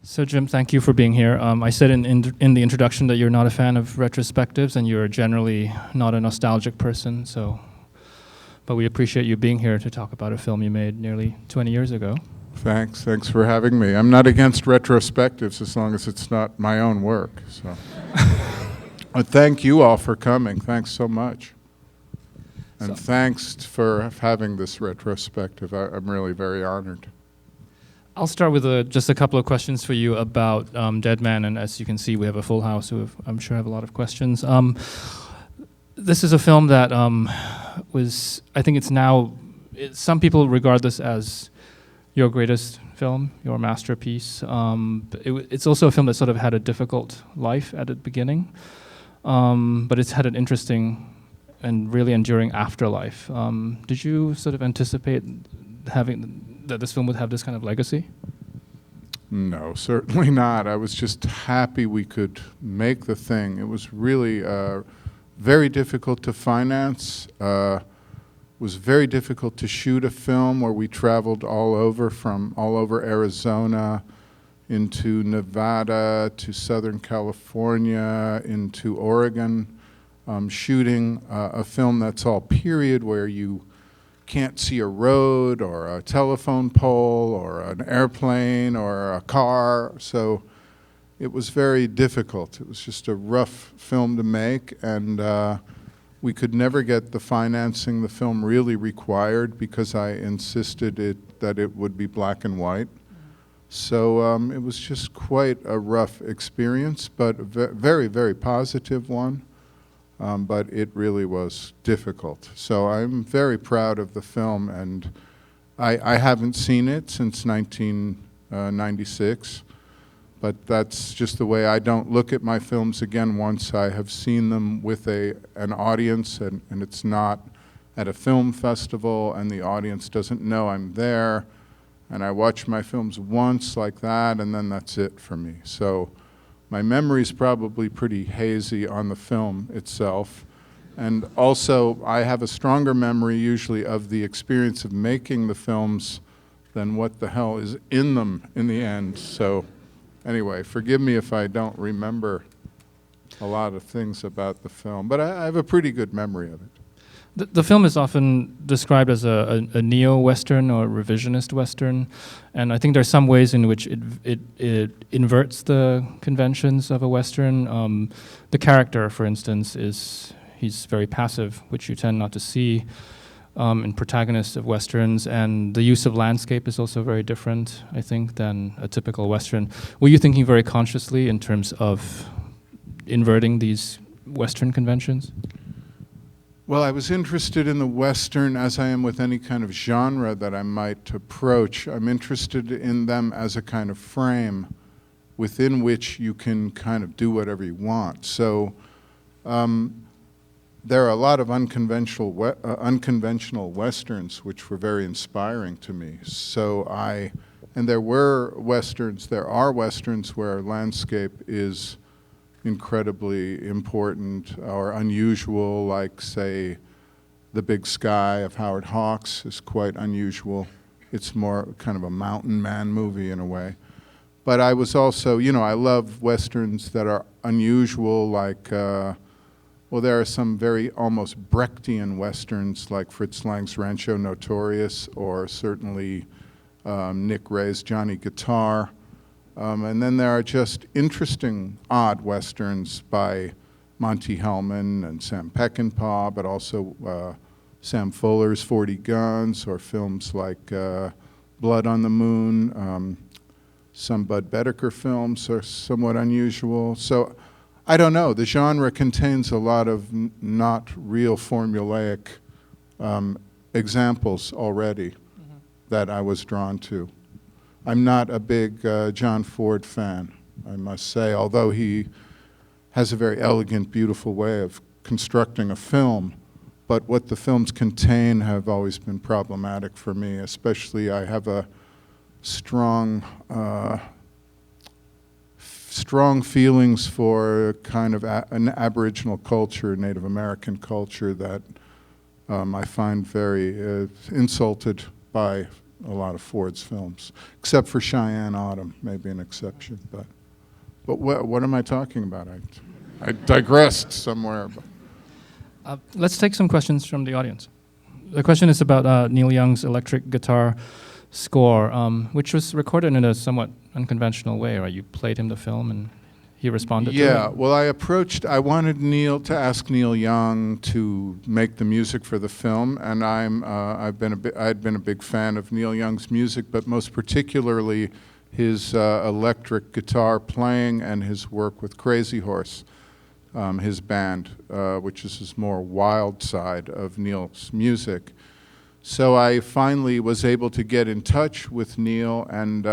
So Jim, thank you for being here. I said in the introduction that you're not a fan of retrospectives and you're generally not a nostalgic person, but we appreciate you being here to talk about a film you made nearly 20 years ago. Thanks for having me. I'm not against retrospectives as long as it's not my own work. So, thank you all for coming. Thanks so much. And thanks for having this retrospective. I'm really very honored. I'll start with just a couple of questions for you about Dead Man, and as you can see, we have a full house who I'm sure have a lot of questions. This is a film that I think it's now, some people regard this as your greatest film, your masterpiece. It's also a film that sort of had a difficult life at the beginning, but it's had an interesting and really enduring afterlife. Did you sort of anticipate that this film would have this kind of legacy? No, certainly not. I was just happy we could make the thing. It was really very difficult to finance. It was very difficult to shoot a film where we traveled all over Arizona, into Nevada, to Southern California, into Oregon, shooting a film that's all period, where you can't see a road or a telephone pole or an airplane or a car. So it was very difficult. It was just a rough film to make, and we could never get the financing the film really required because I insisted that it would be black and white. So it was just quite a rough experience, but a very, very positive one. But it really was difficult. So I'm very proud of the film, and I haven't seen it since 1996, but that's just the way I don't look at my films again once I have seen them with an audience, and it's not at a film festival, and the audience doesn't know I'm there, and I watch my films once like that, and then that's it for me. So my memory's probably pretty hazy on the film itself. And also, I have a stronger memory usually of the experience of making the films than what the hell is in them in the end. So anyway, forgive me if I don't remember a lot of things about the film, but I have a pretty good memory of it. The film is often described as a neo-Western or revisionist Western, and I think there are some ways in which it inverts the conventions of a Western. The character, for instance, he's very passive, which you tend not to see in protagonists of Westerns, and the use of landscape is also very different, I think, than a typical Western. Were you thinking very consciously in terms of inverting these Western conventions? Well, I was interested in the Western, as I am with any kind of genre that I might approach. I'm interested in them as a kind of frame within which you can kind of do whatever you want. So there are a lot of unconventional Westerns which were very inspiring to me. And there are Westerns where landscape is incredibly important or unusual, like, say, The Big Sky of Howard Hawks is quite unusual. It's more kind of a mountain man movie in a way. But I was also, I love Westerns that are unusual, like, there are some very almost Brechtian Westerns, like Fritz Lang's Rancho Notorious, or certainly Nick Ray's Johnny Guitar. And then there are just interesting, odd Westerns by Monty Hellman and Sam Peckinpah, but also Sam Fuller's 40 Guns, or films like Blood on the Moon. Some Bud Boetticher films are somewhat unusual. So I don't know. The genre contains a lot of not real formulaic examples already that I was drawn to. I'm not a big John Ford fan, I must say, although he has a very elegant, beautiful way of constructing a film. But what the films contain have always been problematic for me, especially I have a strong feelings for kind of an Aboriginal culture, Native American culture, that I find very insulted by a lot of Ford's films, except for Cheyenne Autumn, maybe an exception. But what am I talking about? I digressed somewhere. Let's take some questions from the audience. The question is about Neil Young's electric guitar score, which was recorded in a somewhat unconventional way, right? You played him the film and he responded to it? Yeah, well, I wanted Neil to ask Neil Young to make the music for the film, and I'd been a big fan of Neil Young's music, but most particularly his electric guitar playing and his work with Crazy Horse, his band, which is his more wild side of Neil's music. So I finally was able to get in touch with Neil, and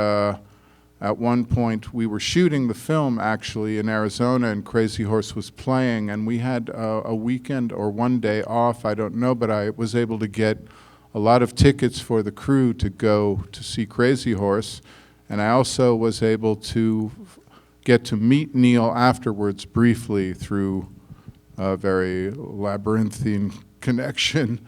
at one point we were shooting the film actually in Arizona, and Crazy Horse was playing, and we had a weekend or one day off, I don't know, but I was able to get a lot of tickets for the crew to go to see Crazy Horse, and I also was able to get to meet Neil afterwards briefly through a very labyrinthine connection.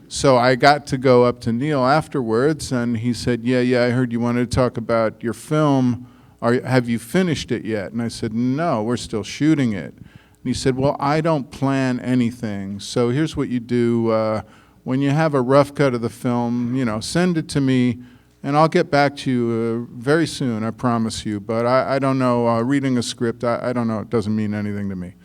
So I got to go up to Neil afterwards, and he said, yeah, I heard you wanted to talk about your film. Have you finished it yet? And I said, no, we're still shooting it. And he said, well, I don't plan anything, so here's what you do. When you have a rough cut of the film, send it to me, and I'll get back to you very soon, I promise you. But I don't know, reading a script, I don't know, it doesn't mean anything to me.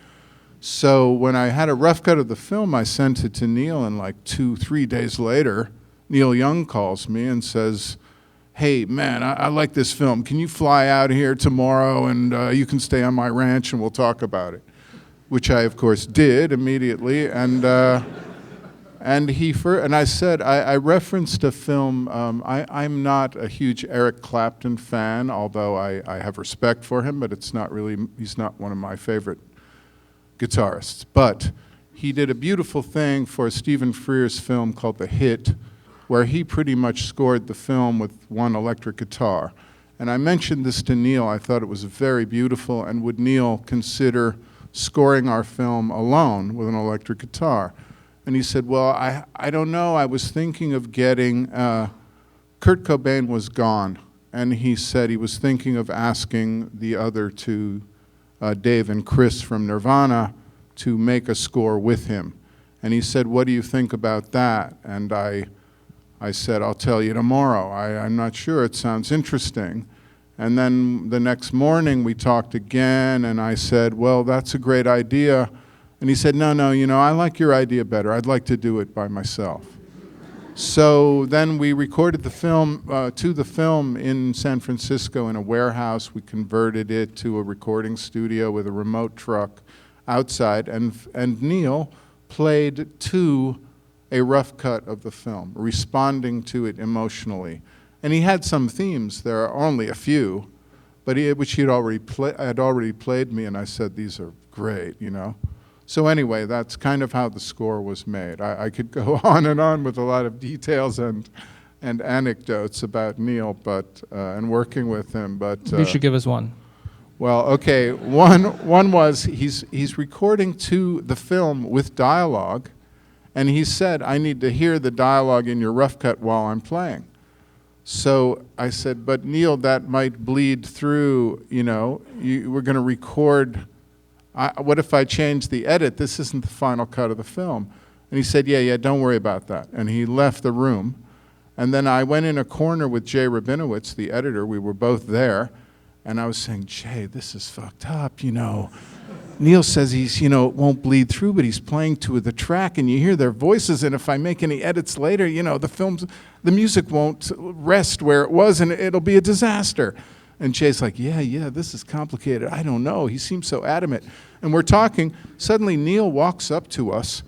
So when I had a rough cut of the film, I sent it to Neil, and like 2-3 days later, Neil Young calls me and says, hey, man, I like this film. Can you fly out here tomorrow, and you can stay on my ranch, and we'll talk about it? Which I, of course, did immediately. And I said, I referenced a film. I'm not a huge Eric Clapton fan, although I have respect for him, but he's not one of my favorite guitarists. But he did a beautiful thing for Stephen Frears' film called The Hit, where he pretty much scored the film with one electric guitar. And I mentioned this to Neil. I thought it was very beautiful, and would Neil consider scoring our film alone with an electric guitar? And he said, well, I don't know. I was thinking of getting, Kurt Cobain was gone, and he said he was thinking of asking the other two, Dave and Chris from Nirvana, to make a score with him. And he said, what do you think about that? And I said, I'll tell you tomorrow. I'm not sure. It sounds interesting. And then the next morning we talked again, and I said, well, that's a great idea. And he said, no, I like your idea better. I'd like to do it by myself. So then we recorded the film, in San Francisco in a warehouse. We converted it to a recording studio with a remote truck outside, and Neil played to a rough cut of the film, responding to it emotionally. And he had some themes, there are only a few, but which he had already played me, and I said, these are great, So anyway, that's kind of how the score was made. I could go on and on with a lot of details and anecdotes about Neil, and working with him. But you should give us one. Well, okay. One was he's recording to the film with dialogue, and he said, I need to hear the dialogue in your rough cut while I'm playing. So I said, but Neil, that might bleed through. We're going to record. What if I change the edit? This isn't the final cut of the film. And he said, yeah, don't worry about that. And he left the room. And then I went in a corner with Jay Rabinowitz, the editor. We were both there. And I was saying, Jay, this is fucked up, Neil says he's, it won't bleed through, but he's playing to the track, and you hear their voices, and if I make any edits later, the music won't rest where it was, and it'll be a disaster. And Jay's like, yeah, this is complicated. I don't know. He seems so adamant. And we're talking. Suddenly, Neil walks up to us.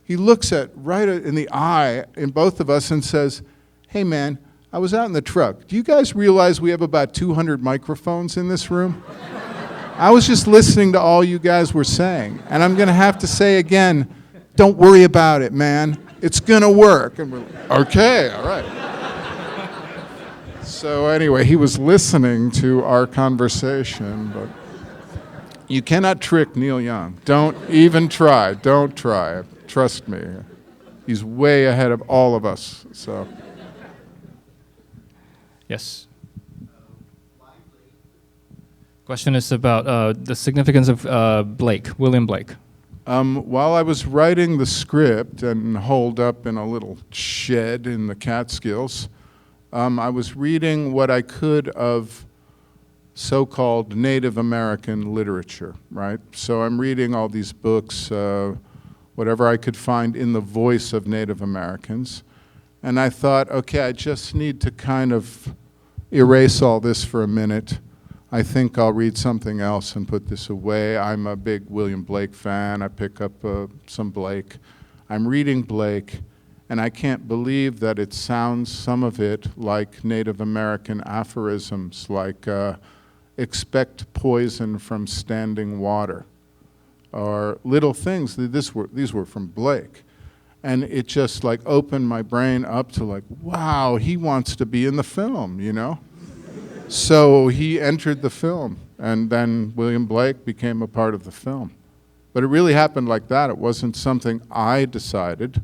He looks right in the eye in both of us and says, hey, man, I was out in the truck. Do you guys realize we have about 200 microphones in this room? I was just listening to all you guys were saying. And I'm going to have to say again, don't worry about it, man. It's going to work. And we're like, okay, all right. So anyway, he was listening to our conversation, but you cannot trick Neil Young. Don't even try. Don't try. Trust me. He's way ahead of all of us. So. Yes. Question is about the significance of William Blake. While I was writing the script and holed up in a little shed in the Catskills, I was reading what I could of so-called Native American literature, right? So I'm reading all these books, whatever I could find in the voice of Native Americans. And I thought, okay, I just need to kind of erase all this for a minute. I think I'll read something else and put this away. I'm a big William Blake fan. I pick up some Blake. I'm reading Blake, and I can't believe that it sounds, some of it, like Native American aphorisms, like expect poison from standing water, or little things. These were from Blake. And it just like opened my brain up to like, wow, he wants to be in the film, you know? So he entered the film, and then William Blake became a part of the film. But it really happened like that. It wasn't something I decided.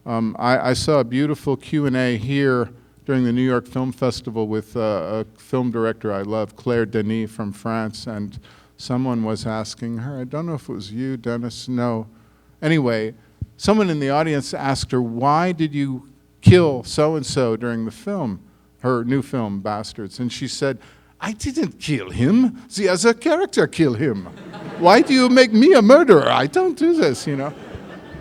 I saw a beautiful Q&A here during the New York Film Festival with a film director I love, Claire Denis from France, and someone was asking her, I don't know if it was you, Dennis, no. Anyway, someone in the audience asked her, why did you kill so-and-so during the film? Her new film, Bastards. And she said, I didn't kill him. The other character killed him. Why do you make me a murderer? I don't do this, you know.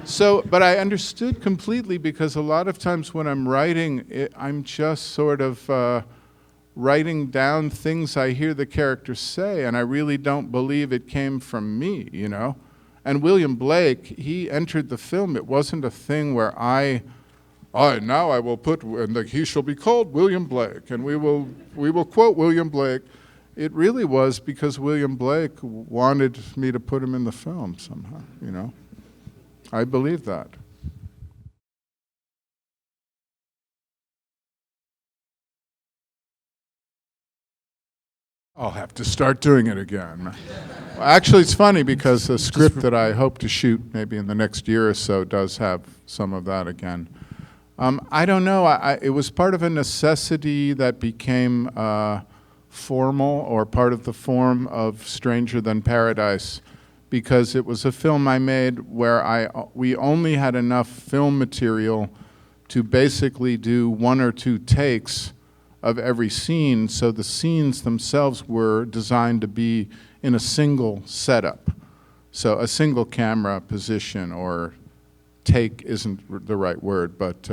So, but I understood completely, because a lot of times when I'm writing, I'm just sort of writing down things I hear the character say, and I really don't believe it came from me, you know. And William Blake, he entered the film. It wasn't a thing where now I will put, and he shall be called William Blake, and we will quote William Blake. It really was because William Blake wanted me to put him in the film somehow, you know. I believe that. I'll have to start doing it again. Well, actually, it's funny because the script that I hope to shoot maybe in the next year or so does have some of that again. I don't know. It was part of a necessity that became formal, or part of the form of Stranger Than Paradise, because it was a film I made where we only had enough film material to basically do 1 or 2 takes of every scene, so the scenes themselves were designed to be in a single setup. So a single camera position, or take isn't the right word, but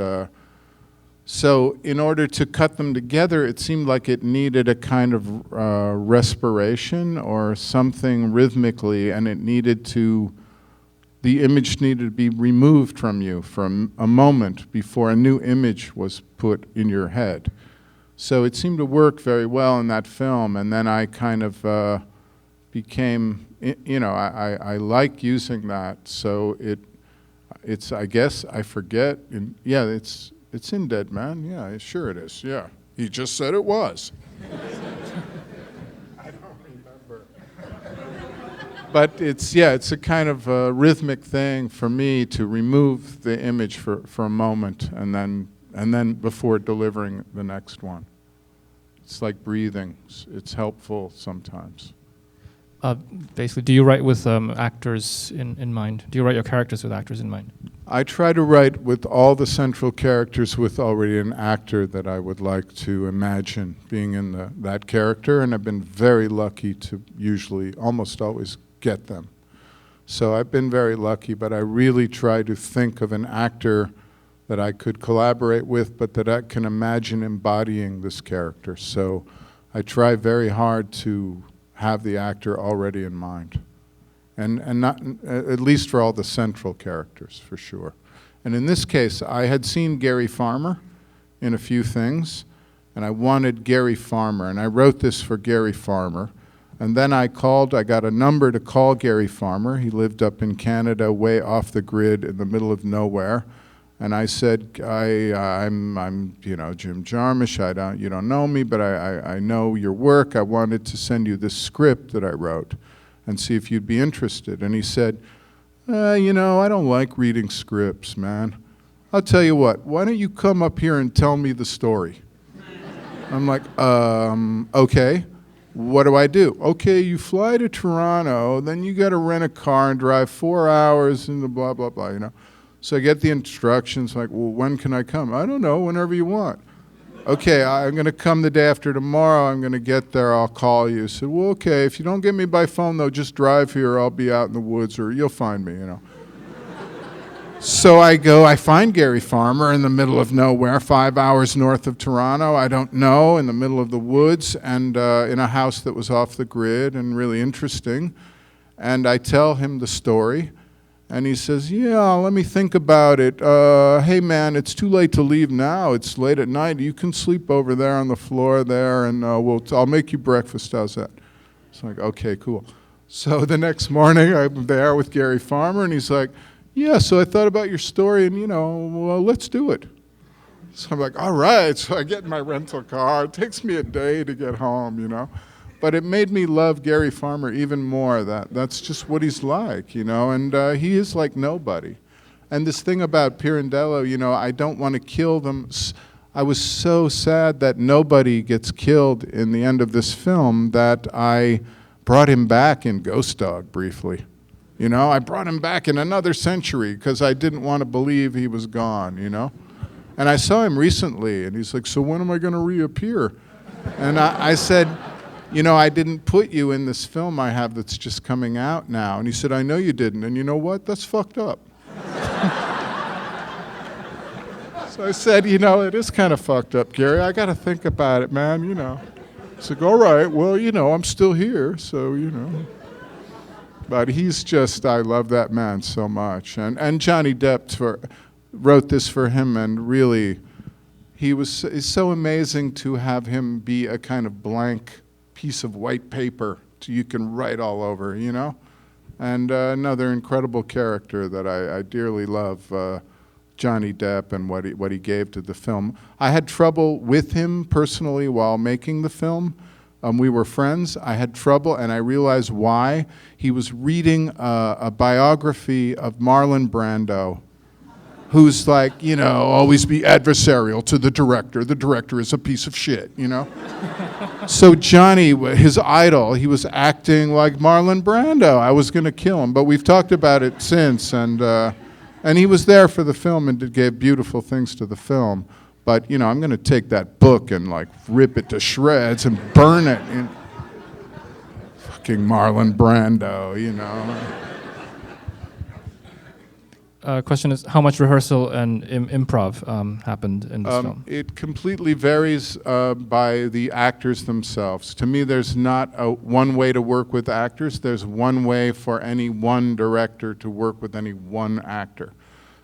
so in order to cut them together, it seemed like it needed a kind of respiration or something rhythmically, and the image needed to be removed from you for a moment before a new image was put in your head. So it seemed to work very well in that film, and then I kind of became, you know, I like using that, so it's, I guess, I forget, yeah, it's in Dead Man, yeah, sure it is, yeah. He just said it was. I don't remember. But it's a kind of a rhythmic thing for me to remove the image for a moment, and then before delivering the next one. It's like breathing. It's helpful sometimes. Basically, do you write with actors in mind? Do you write your characters with actors in mind? I try to write with all the central characters with already an actor that I would like to imagine being in that character, and I've been very lucky to usually, almost always, get them. So I've been very lucky, but I really try to think of an actor that I could collaborate with, but that I can imagine embodying this character. So I try very hard to have the actor already in mind, and not, at least for all the central characters, for sure. And in this case, I had seen Gary Farmer in a few things, and I wanted Gary Farmer, and I wrote this for Gary Farmer. And then I got a number to call Gary Farmer. He lived up in Canada, way off the grid in the middle of nowhere. And I said, I'm you know, Jim Jarmusch. You don't know me, but I know your work. I wanted to send you this script that I wrote and see if you'd be interested. And he said, you know, I don't like reading scripts, man. I'll tell you what, why don't you come up here and tell me the story? I'm like, okay, what do I do? Okay, you fly to Toronto, then you got to rent a car and drive 4 hours and the blah, blah, blah, you know. So I get the instructions, like, well, when can I come? I don't know, whenever you want. Okay, I'm going to come the day after tomorrow. I'm going to get there. I'll call you. I said, well, okay, if you don't get me by phone, though, just drive here. I'll be out in the woods, or you'll find me, you know. So I go, I find Gary Farmer in the middle of nowhere, 5 hours north of Toronto, I don't know, in the middle of the woods, and in a house that was off the grid and really interesting. And I tell him the story. And he says, yeah, let me think about it. Hey, man, it's too late to leave now. It's late at night. You can sleep over there on the floor there, and I'll make you breakfast. How's that? It's like, okay, cool. So the next morning, I'm there with Gary Farmer, and he's like, yeah, so I thought about your story, and, well, let's do it. So I'm like, all right. So I get in my rental car. It takes me a day to get home, you know. But it made me love Gary Farmer even more. That's just what he's like, you know, and he is like nobody. And this thing about Pirandello, you know, I don't want to kill them. I was so sad that nobody gets killed in the end of this film that I brought him back in Ghost Dog briefly. You know, I brought him back in Another Century because I didn't want to believe he was gone, you know. And I saw him recently, and he's like, so when am I going to reappear? And I said, you know, I didn't put you in this film I have that's just coming out now. And he said, I know you didn't. And you know what? That's fucked up. So I said, you know, it is kind of fucked up, Gary. I got to think about it, man, you know. He's like, all right, well, you know, I'm still here, so, you know. But he's just, I love that man so much. And Johnny Depp wrote this for him, and really, it's so amazing to have him be a kind of blank piece of white paper you can write all over, you know? And another incredible character that I dearly love, Johnny Depp, and what he gave to the film. I had trouble with him personally while making the film. We were friends. I had trouble, and I realized why. He was reading a biography of Marlon Brando, who's like, you know, always be adversarial to the director. The director is a piece of shit, you know? So Johnny, his idol, he was acting like Marlon Brando. I was going to kill him, but we've talked about it since, and he was there for the film and gave beautiful things to the film. But, you know, I'm going to take that book and, like, rip it to shreds and burn it. Fucking Marlon Brando, you know? Question is, how much rehearsal and improv happened in this film? It completely varies by the actors themselves. To me, there's not one way to work with actors. There's one way for any one director to work with any one actor.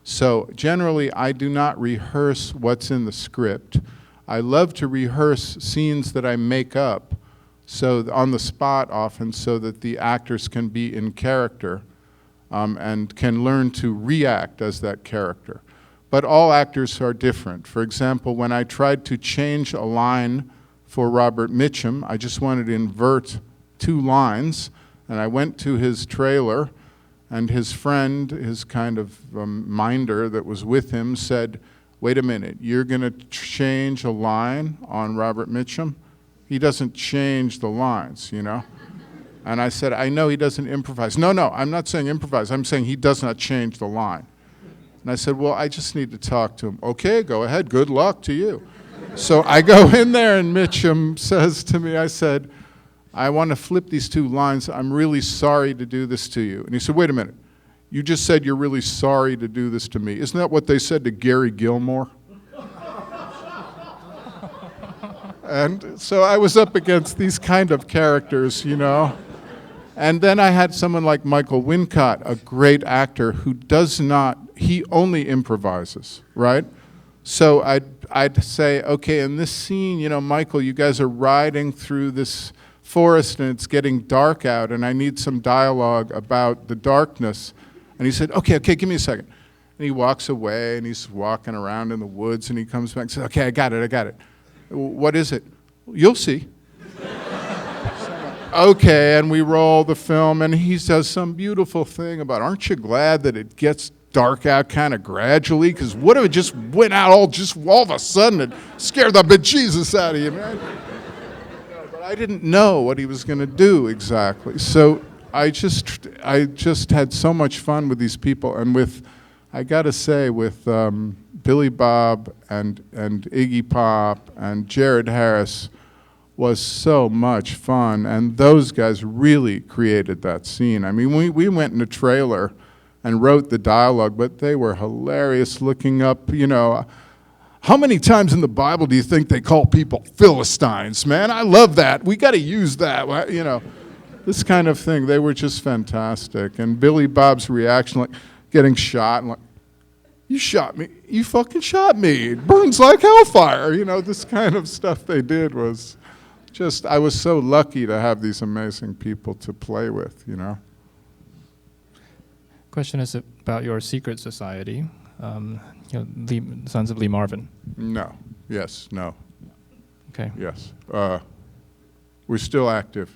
So generally, I do not rehearse what's in the script. I love to rehearse scenes that I make up, so on the spot often, so that the actors can be in character. And can learn to react as that character. But all actors are different. For example, when I tried to change a line for Robert Mitchum, I just wanted to invert 2 lines, and I went to his trailer, and his friend, his kind of minder that was with him, said, wait a minute, you're going to change a line on Robert Mitchum? He doesn't change the lines, you know? And I said, I know he doesn't improvise. No, I'm not saying improvise. I'm saying he does not change the line. And I said, well, I just need to talk to him. Okay, go ahead. Good luck to you. So I go in there, and Mitchum says to me, I said, I want to flip these 2 lines. I'm really sorry to do this to you. And he said, wait a minute. You just said you're really sorry to do this to me. Isn't that what they said to Gary Gilmore? And so I was up against these kind of characters, you know. And then I had someone like Michael Wincott, a great actor who he only improvises, right? So I'd say, okay, in this scene, you know, Michael, you guys are riding through this forest and it's getting dark out and I need some dialogue about the darkness. And he said, okay, give me a second. And he walks away and he's walking around in the woods and he comes back and says, okay, I got it. What is it? You'll see. Okay, and we roll the film, and he says some beautiful thing about, aren't you glad that it gets dark out kind of gradually? Because what if it just went out all of a sudden and scared the bejesus out of you, man? But I didn't know what he was going to do exactly. So I just had so much fun with these people, and I got to say, with Billy Bob and Iggy Pop and Jared Harris was so much fun, and those guys really created that scene. I mean, we went in a trailer and wrote the dialogue, but they were hilarious looking up, how many times in the Bible do you think they call people Philistines, man? I love that. We got to use that, this kind of thing. They were just fantastic. And Billy Bob's reaction, like getting shot, and like, you shot me. You fucking shot me. It burns like hellfire. This kind of stuff they did was I was so lucky to have these amazing people to play with, Question is about your secret society, Sons of Lee Marvin. No. Yes. No. Okay. Yes. We're still active.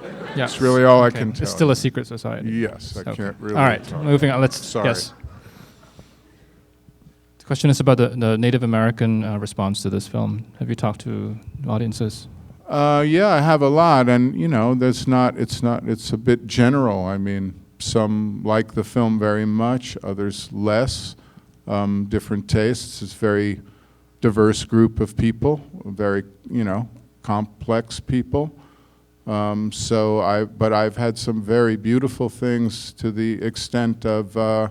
Yeah. That's really all I can tell. It's still a secret society. Yes. I can't really. All right. Moving on. Sorry. Yes. The question is about the Native American response to this film. Have you talked to audiences? Yeah, I have a lot, and it's a bit general. I mean, some like the film very much, others less. Different tastes. It's a very diverse group of people, very complex people. But I've had some very beautiful things to the extent of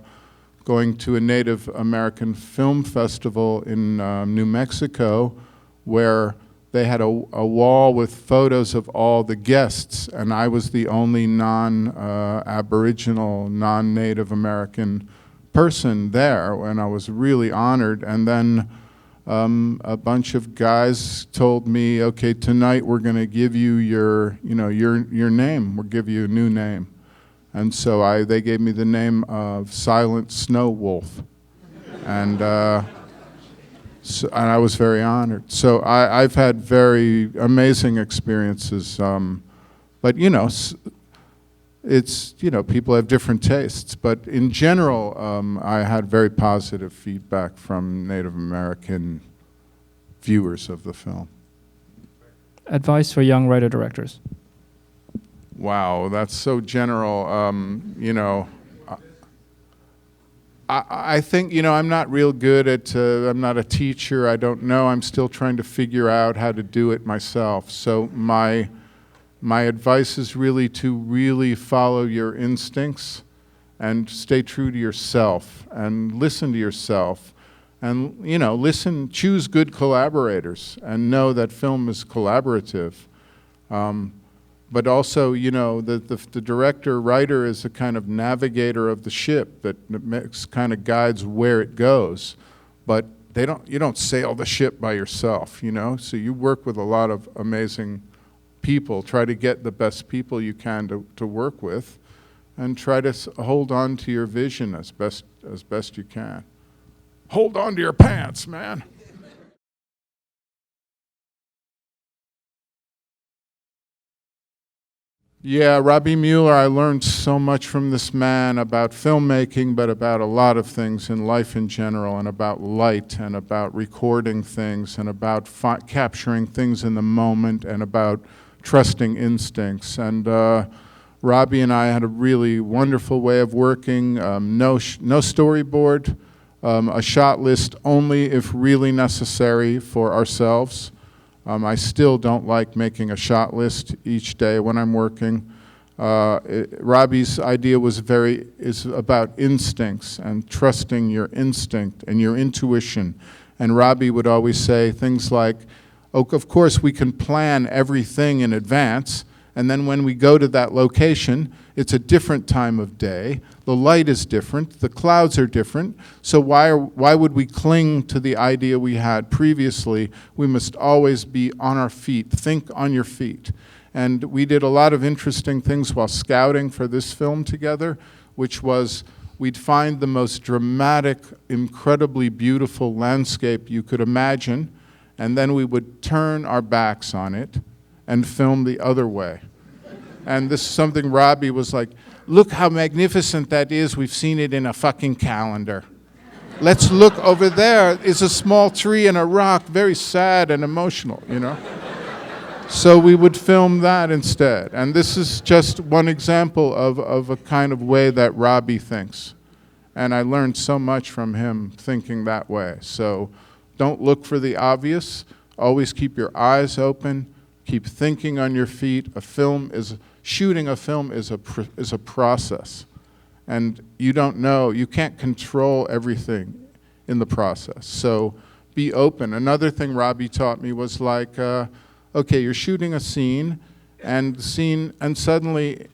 going to a Native American film festival in New Mexico, where they had a wall with photos of all the guests, and I was the only non-Aboriginal, non-Native American person there, and I was really honored. And then a bunch of guys told me, okay, tonight we're going to give you your name. We'll give you a new name. And so they gave me the name of Silent Snow Wolf. And I was very honored. So I've had very amazing experiences. But, it's, people have different tastes. But in general, I had very positive feedback from Native American viewers of the film. Advice for young writer-directors? Wow, that's so general. I think, I'm not real good at, I'm not a teacher, I don't know, I'm still trying to figure out how to do it myself. So my advice is really to really follow your instincts and stay true to yourself and listen to yourself and, choose good collaborators and know that film is collaborative. But also, the director-writer is a kind of navigator of the ship that kind of guides where it goes. But you don't sail the ship by yourself, So you work with a lot of amazing people. Try to get the best people you can to work with, and try to hold on to your vision as best you can. Hold on to your pants, man. Yeah, Robbie Mueller, I learned so much from this man about filmmaking, but about a lot of things in life in general, and about light, and about recording things, and about capturing things in the moment, and about trusting instincts. And Robbie and I had a really wonderful way of working, no storyboard, a shot list only if really necessary for ourselves. I still don't like making a shot list each day when I'm working. Robbie's idea is about instincts and trusting your instinct and your intuition. And Robbie would always say things like, oh, of course we can plan everything in advance, and then when we go to that location, it's a different time of day. The light is different. The clouds are different. So why would we cling to the idea we had previously? We must always be on our feet. Think on your feet. And we did a lot of interesting things while scouting for this film together, which was we'd find the most dramatic, incredibly beautiful landscape you could imagine, and then we would turn our backs on it and film the other way. And this is something Robbie was like, look how magnificent that is. We've seen it in a fucking calendar. Let's look over there. It's a small tree and a rock, very sad and emotional, you know? So we would film that instead. And this is just one example of a kind of way that Robbie thinks. And I learned so much from him thinking that way. So don't look for the obvious. Always keep your eyes open. Keep thinking on your feet. Shooting a film is a process. And you don't know, you can't control everything in the process. So be open. Another thing Robbie taught me was like, okay, you're shooting a scene, and suddenly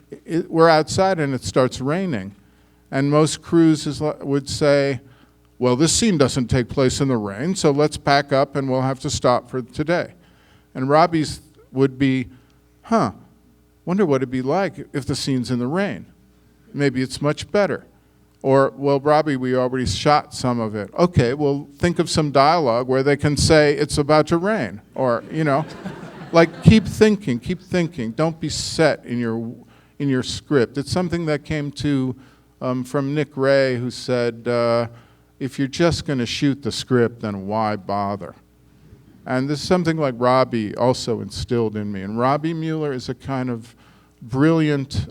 we're outside and it starts raining. And most crews would say, well, this scene doesn't take place in the rain, so let's pack up and we'll have to stop for today. And Robbie's would be, wonder what it'd be like if the scene's in the rain. Maybe it's much better. Or, well, Robbie, we already shot some of it. Okay, well, think of some dialogue where they can say it's about to rain. Or, you know, like keep thinking. Don't be set in your script. It's something that came from Nick Ray, who said, if you're just going to shoot the script, then why bother? And this is something like Robbie also instilled in me. And Robbie Mueller is a kind of brilliant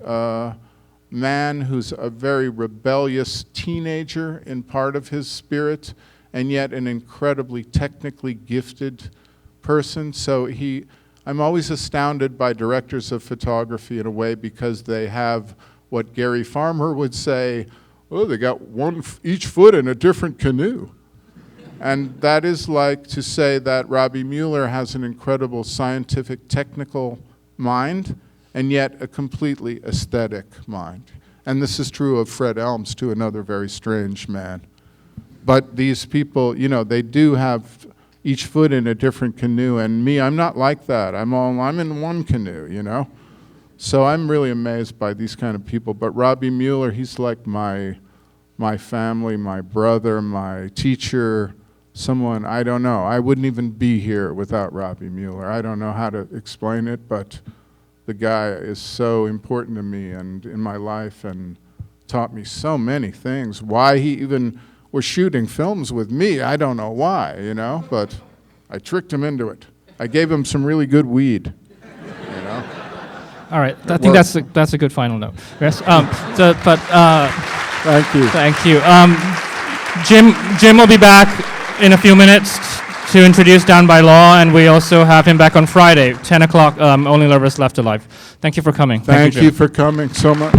man who's a very rebellious teenager in part of his spirit, and yet an incredibly technically gifted person. So I'm always astounded by directors of photography in a way, because they have what Gary Farmer would say, oh, they got each foot in a different canoe. And that is like to say that Robbie Mueller has an incredible scientific, technical mind, and yet a completely aesthetic mind. And this is true of Fred Elms, too, another very strange man. But these people, you know, they do have each foot in a different canoe, and me, I'm not like that. I'm in one canoe, you know? So I'm really amazed by these kind of people. But Robbie Mueller, he's like my family, my brother, my teacher, someone, I don't know. I wouldn't even be here without Robbie Mueller. I don't know how to explain it, but the guy is so important to me and in my life, and taught me so many things. Why he even was shooting films with me, I don't know why, you know, but I tricked him into it. I gave him some really good weed, you know. All right, I think that's a good final note. Yes. Thank you. Thank you. Jim will be back in a few minutes to introduce Down by Law, and we also have him back on Friday, 10 o'clock, Only Lovers Left Alive. Thank you for coming. Thank you for coming so much.